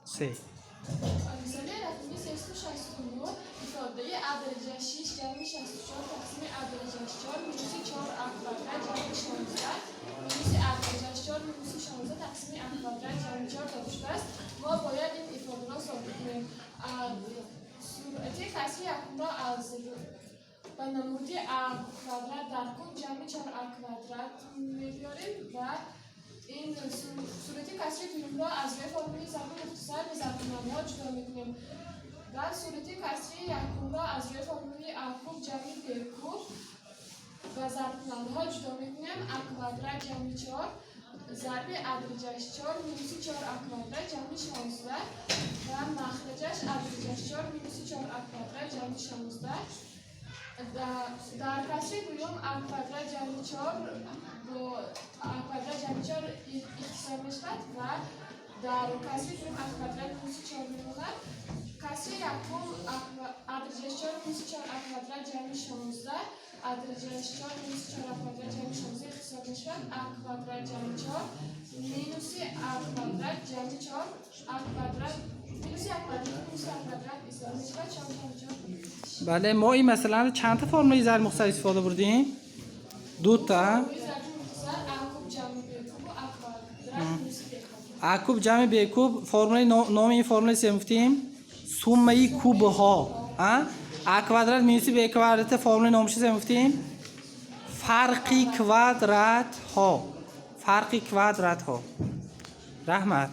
3. مثلا رقمی 369 ifade adrece 6 gelmiş 64 taksimi adrece 4 minusi 4 a kvadrat gelmiş 16 minusi adrece 4 minusi 16 taksimi a kvadrat gelmiş 4 oluştu است. ما باید این ifade را ثابت کنیم. صورت کسری یکم را از به نمود a kvadrat در کل جمع 4 a kvadrat می‌یاریم و این صورت کسری دوم را از روی فرمول ضرب مختصر به ضرب‌نامه‌ها جدا می‌کنیم. در صورت کسری یکم را از روی فرمول a کوب جمع b کوب و ضرب‌نامه‌ها جدا می‌کنیم. a kvadrat جمع 4 ضرب ادرجش 4 مینوس 4 a kvadrat جمع 16 و مخرجش ادرجش 4 مینوس 4 a kvadrat جمع 16. در کسری دوم a kvadrat جمع 4 با a kvadrat جمع 4 اختصار می‌شود و در کسری دوم a kvadrat مینوس 4 می‌ماند. کسری یکم ادرجش 4 مینوس 4 a kvadrat جمع 16 ادرجش 4 مینوس 4 a kvadrat جمع 16 اختصار می‌شود. a kvadrat جمع 4 مینوس a kvadrat جمع 4 a kvadrat مینوس a kvadrat مینوس a kvadrat اختصار می‌شود. 4 بله ما این مثلا چند تا فرمول ضرب مختصر استفاده بردیم؟ 2 تا. a کوب جمع b کوب فرمول نام این فرمول چی گفتیم؟ سومه کوب ها. a kvadrat مینوس b kvadrat فرمول نامش چی گفتیم؟ فرقی کوادرات ها. فرقی کوادرات ها. رحمت.